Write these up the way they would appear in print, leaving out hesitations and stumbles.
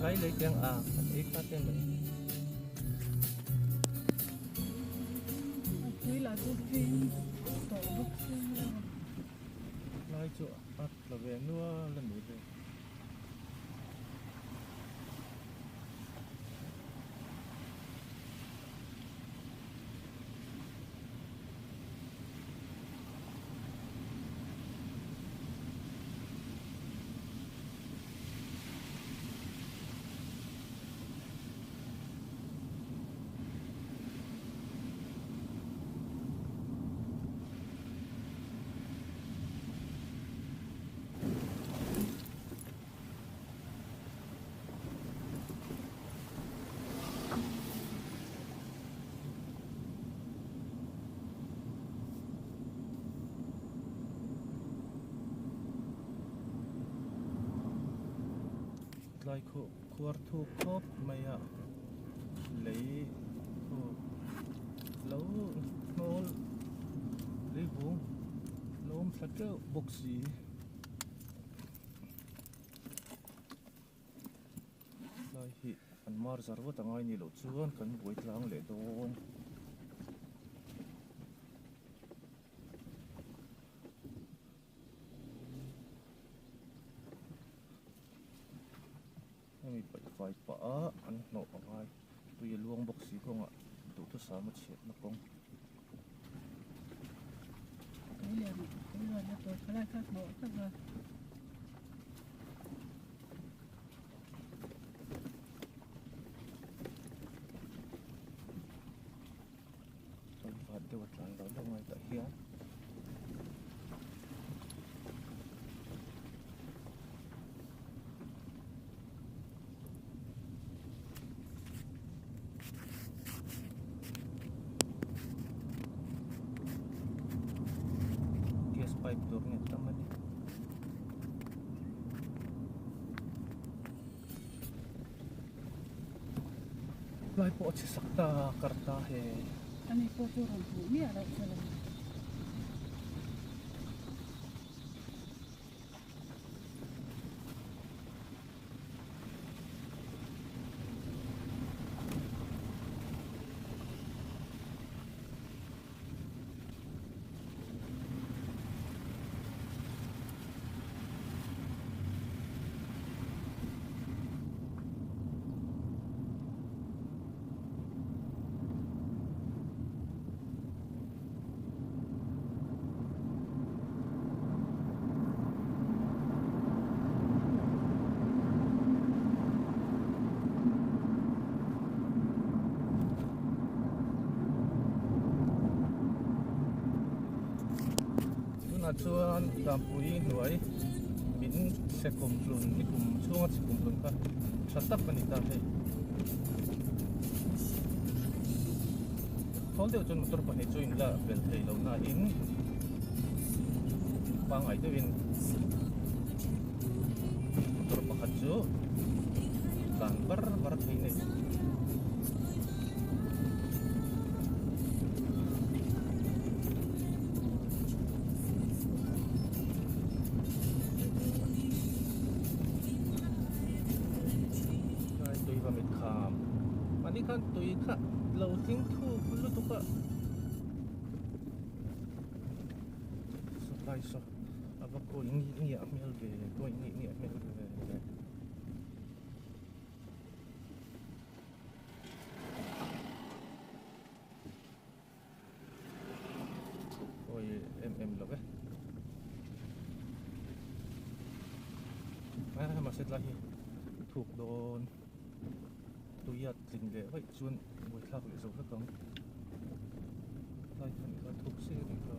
cái lấy tiếng à ít phát tên mình đây là tôi phim tổ bức xương nói chỗ bắt là về nua lần nữa về lại khu thu khốp mày à lấy khu lâu nô lấy vùng nôm sạch cái bốc xì lại hi anh mar giờ vợ tang ai ni lo chuan kan buổi tlang lệ don mi phải pa an no angai tui luang bok si konga tu tu sa ma chet na kong cái là tôi phải lại các bộ các là trong phạt tiêu vật làng đó đâu ngoài tại hiến pipe turnya teman ni. Lai po si sakta karta he. anh cô tôi làm phụ mía đấy rồi na chuan dampui nuai min se kumplun ni kum chunga chi kumplun ka thatak pani ta he thol deu chun motor pani chu in la bel thei lo na in pangai deu in motor pakhat chu dan bar thei nei kan tui kha lo ting thu lu tu ka supply so aba ko ni amel be ko ni amel be oi lo be ma set la hi thuk don tôi giật tình lệ vậy chuôn buổi thao để giống các cống tay phần là thuộc xe thì có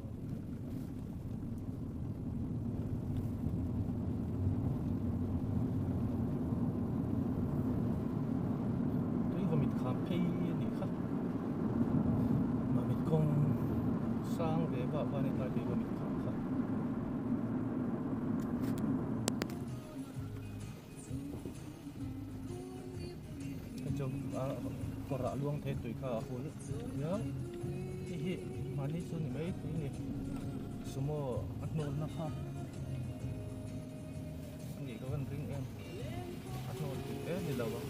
tôi có mình khám phê đi khác mà mình không sang để vào bên này thì có mình khám khác kora luang the tui kha hul ya hi mani chu ni mai ti ni sumo atnol na kha ni ka van ring em atnol ti ni lawa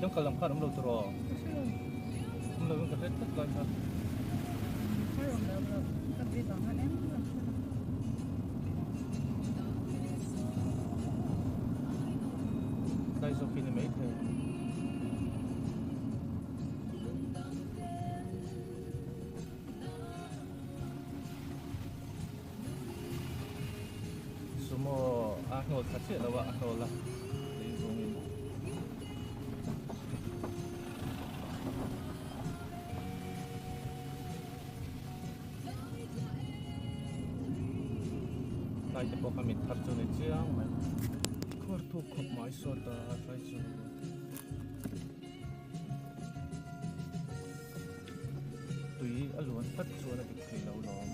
chẳng cần làm khát ông đâu từ rồi Sure. ông đâu có thể tất lại khát Hay rồi là các vị bảo anh em. đây sau khi này mấy thế semua ahol kasih lah wak ahol lah di zongin tay cepat kami terjun di Chiang Mai kartu kop mai soda terjun tùy alun phát chuan được thấy lâu lắm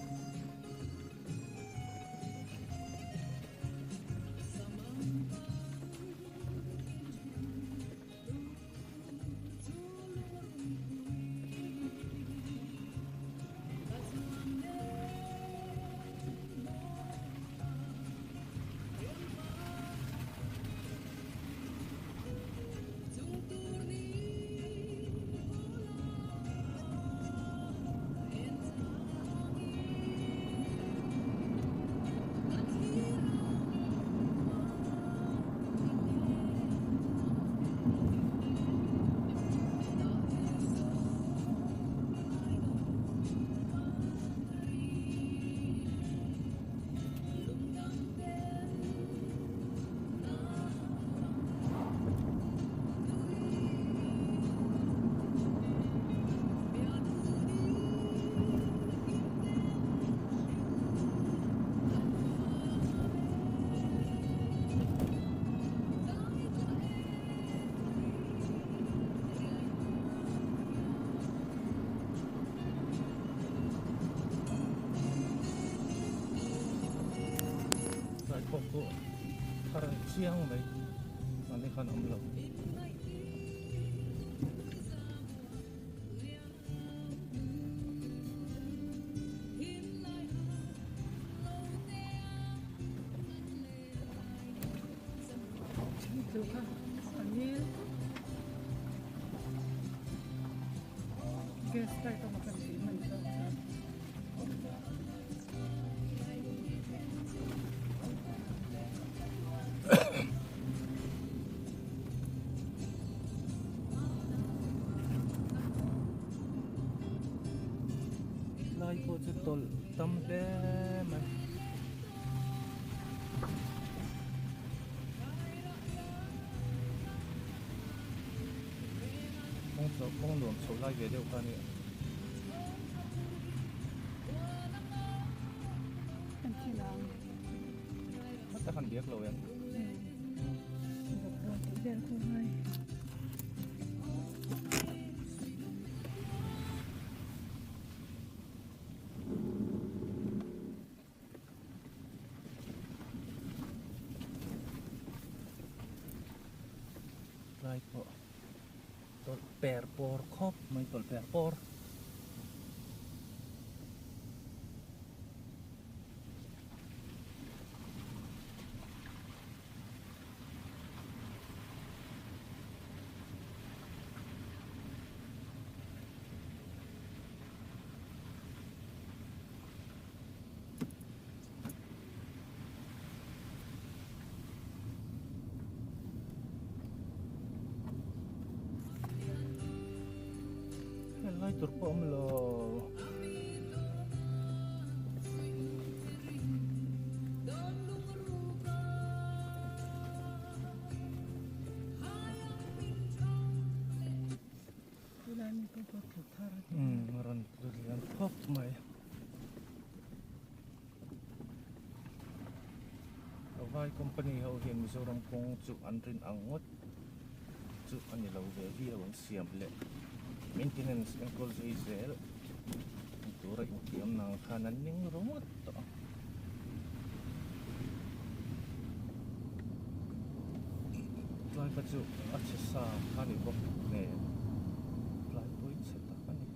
Pokok karang Chiang Mai nanti kan om lo Được ha. Còn như guest tay tao mà cần gì mình đâu. lai po chu tol tam te mai mong luồng số lai về đâu kan ni Anh chị nào. ta kan biak lo yang Một đôi tự nhiên không hay. lai po tol per por khop mai tol per por lai tur po om lo Cái này mình có thử thar. maran tulian khop mai vai company ho hian Mizoram kong chu anrin angot chu ani lo ve vi awang siam le maintenance and call is there tura intiam nang khanan ning romot to lai pa chu acha sa khani bok ne lai poi se ta ani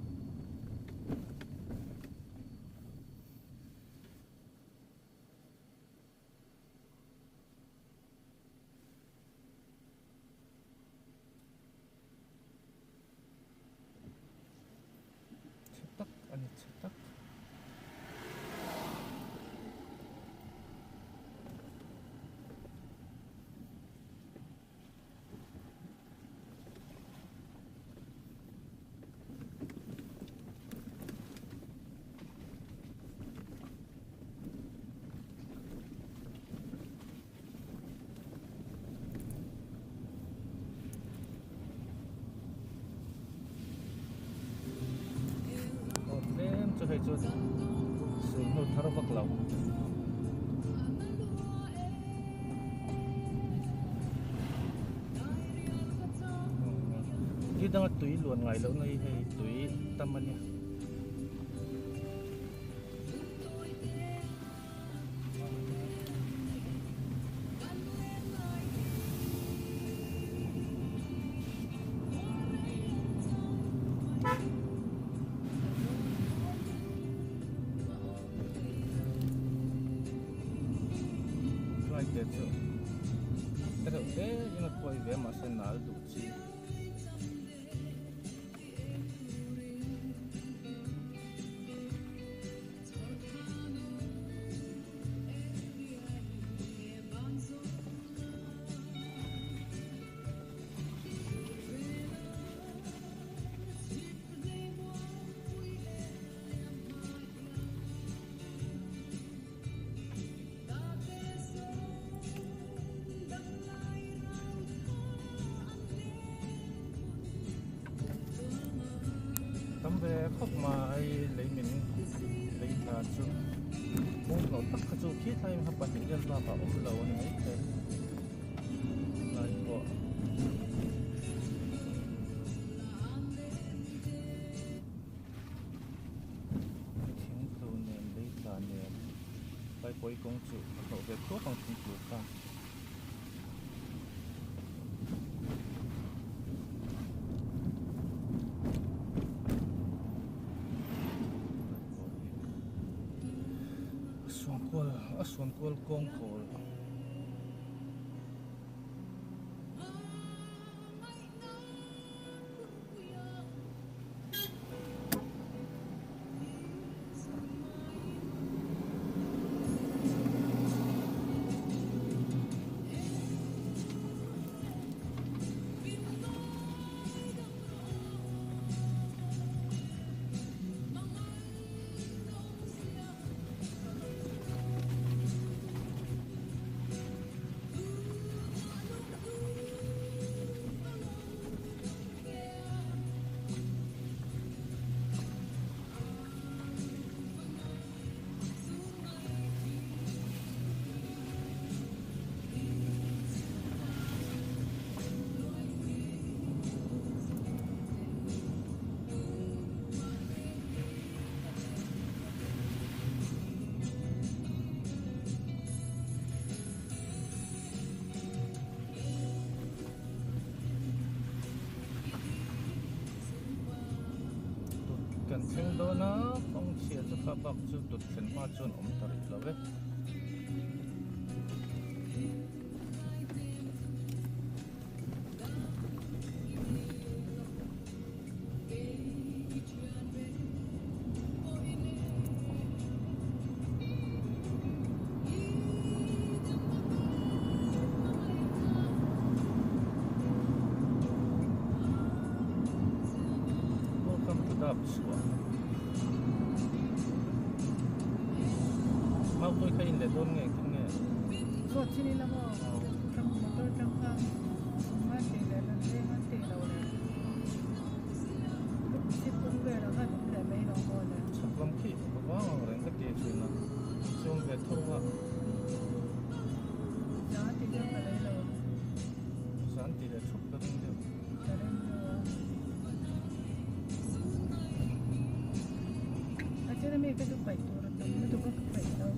chút sự hô thar vak lau đi đang tùy luôn ngày lâu nay hay tùy tâm anh right there too. Pero yung nagpoy be masenal duci. Tấm về khóc mà ai lấy mình lấy là chú muốn nó tắc cái chú kia thay mà bắt hình ra bảo ôm lâu này thế lại có tiếng câu nền lấy là nền phải quay công chủ cậu về tốt bằng công chủ ta Aswan kual kong kol kan thing do na phong chia cho kha bak chu tut chen ma chun om tarit lawe welcome to Dub Squad. Mau tôi khai in để đôn nghe kinh nghe. Suốt sini lah mo. Trong motor trong khang. Mati dah nanti mati dah orang. Si pun berada kan dah main orang dah. Chắc lắm khi có orang cái kia chuyện nào. Xong về thâu ha. Jangan tidur pada lo. Sáng thì để chụp cái điều. Kadang acara mereka tu baik tu orang tu kan baik tau.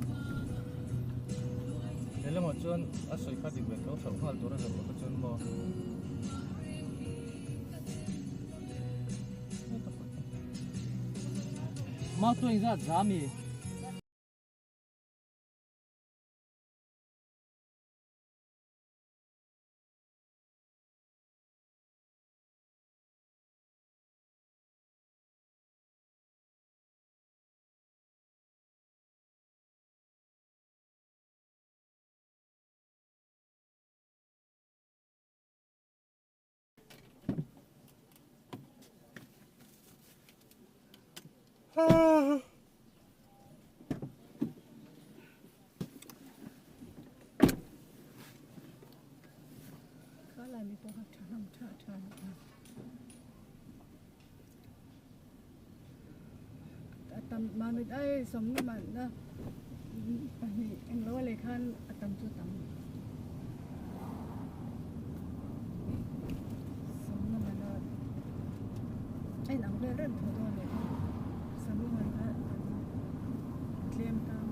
Thế là một chuyện soi phát thì quyền đấu sống hoàn toàn là một chuyện mà Mau tu ingat zami. Kalau ni tu macam macam. tam manit ay som naman na pahi ang lawa lekhan atam tu tam som naman na ay nang leren thodo le som naman na claim tam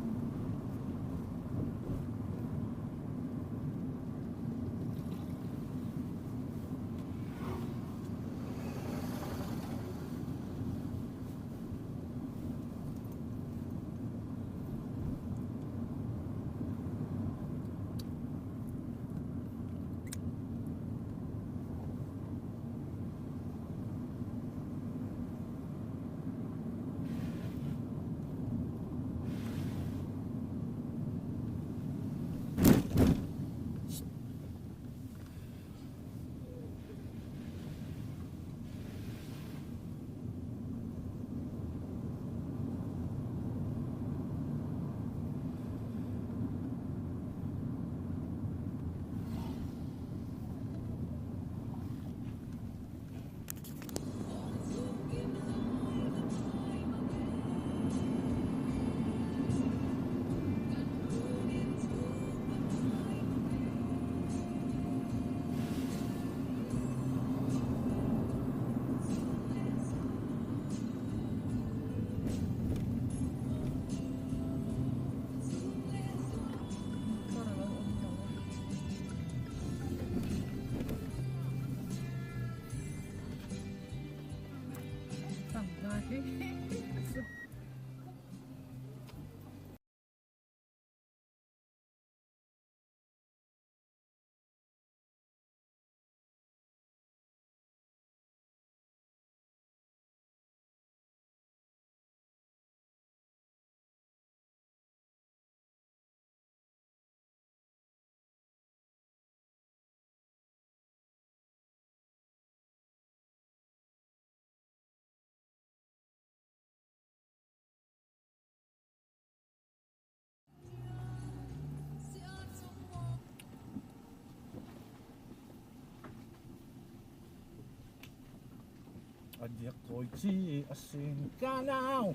Ajak koi chi asin ka now.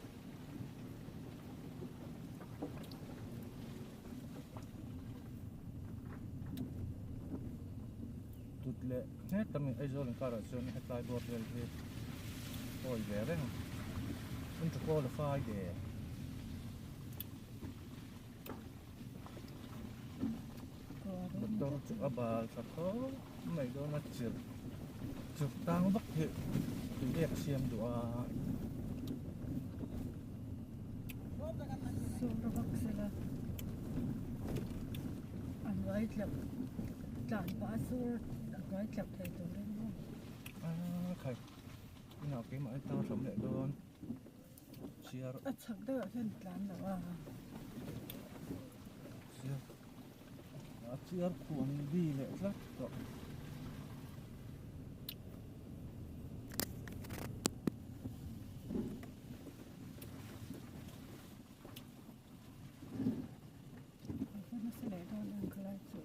Tutle ne tami ai zolin karasun hetlai border he oi vere unto qualify there. Motor chu abal sa ko mai do na chir chuk tang bak he tu ek siam dua Sobrang sila. Ang right lang. Tlan password. Ang right lang tayo ito rin mo. khai nào cái mà tao sống lại đơn chia At sagda yan tlan na wa. chia cuốn đi lại lắm rồi Ano sila ito ang kalatso.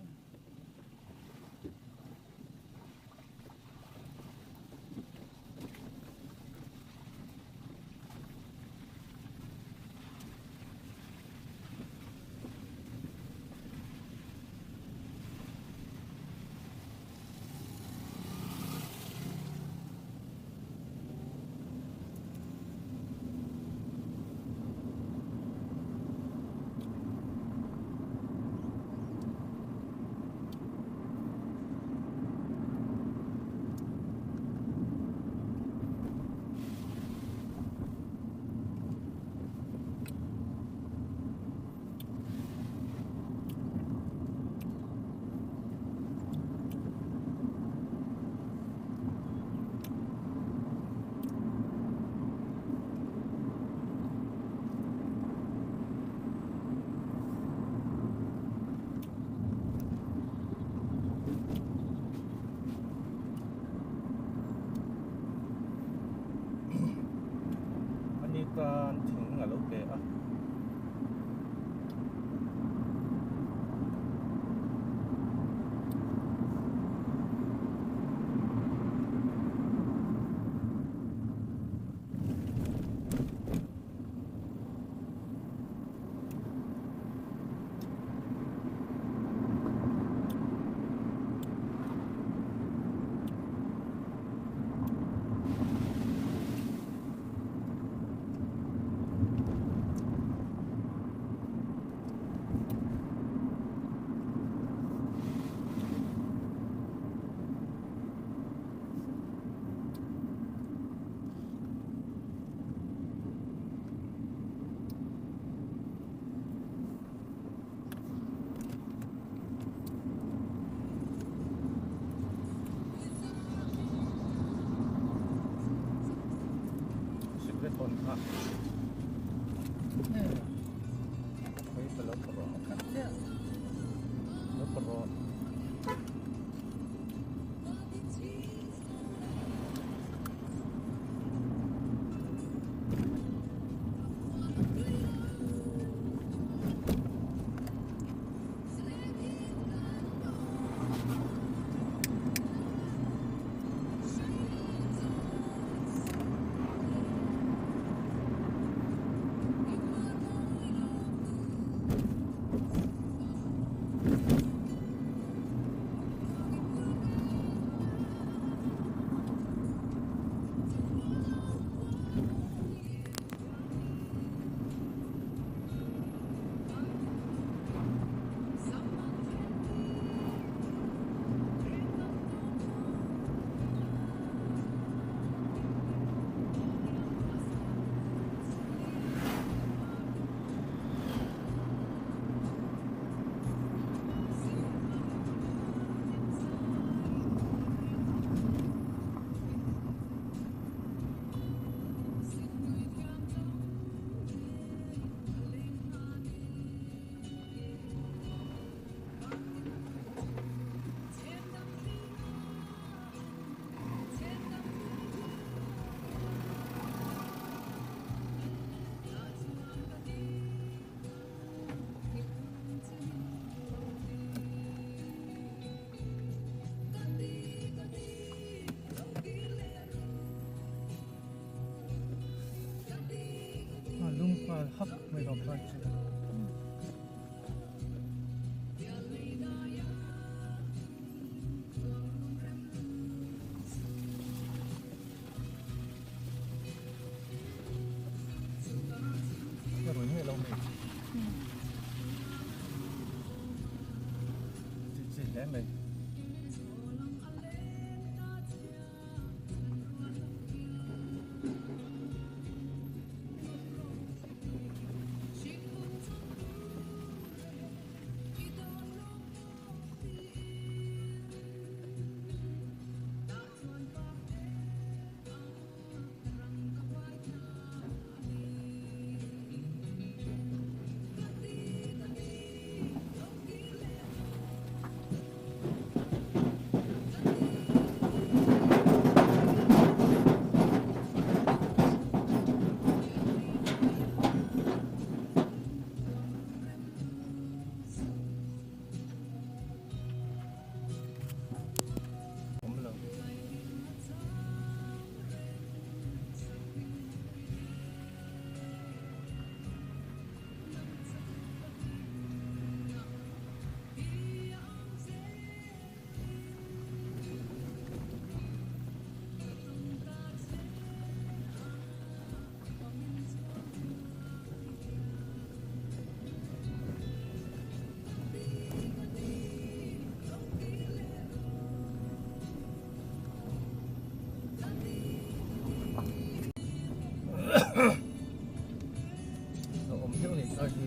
Kalau perlu, Kerja. kalau perlu. Hak mereka baca. Baru ini lâu này. Chị đến đây. Ổn hiệu này coi thì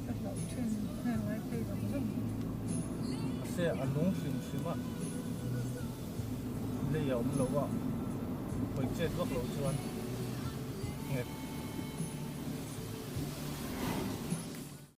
Các đậu trên hàng lái cây và rừng. xe ăn uống xíu xíu mà đây là ông lâu à, mình chết gốc lâu chưa ăn, nghe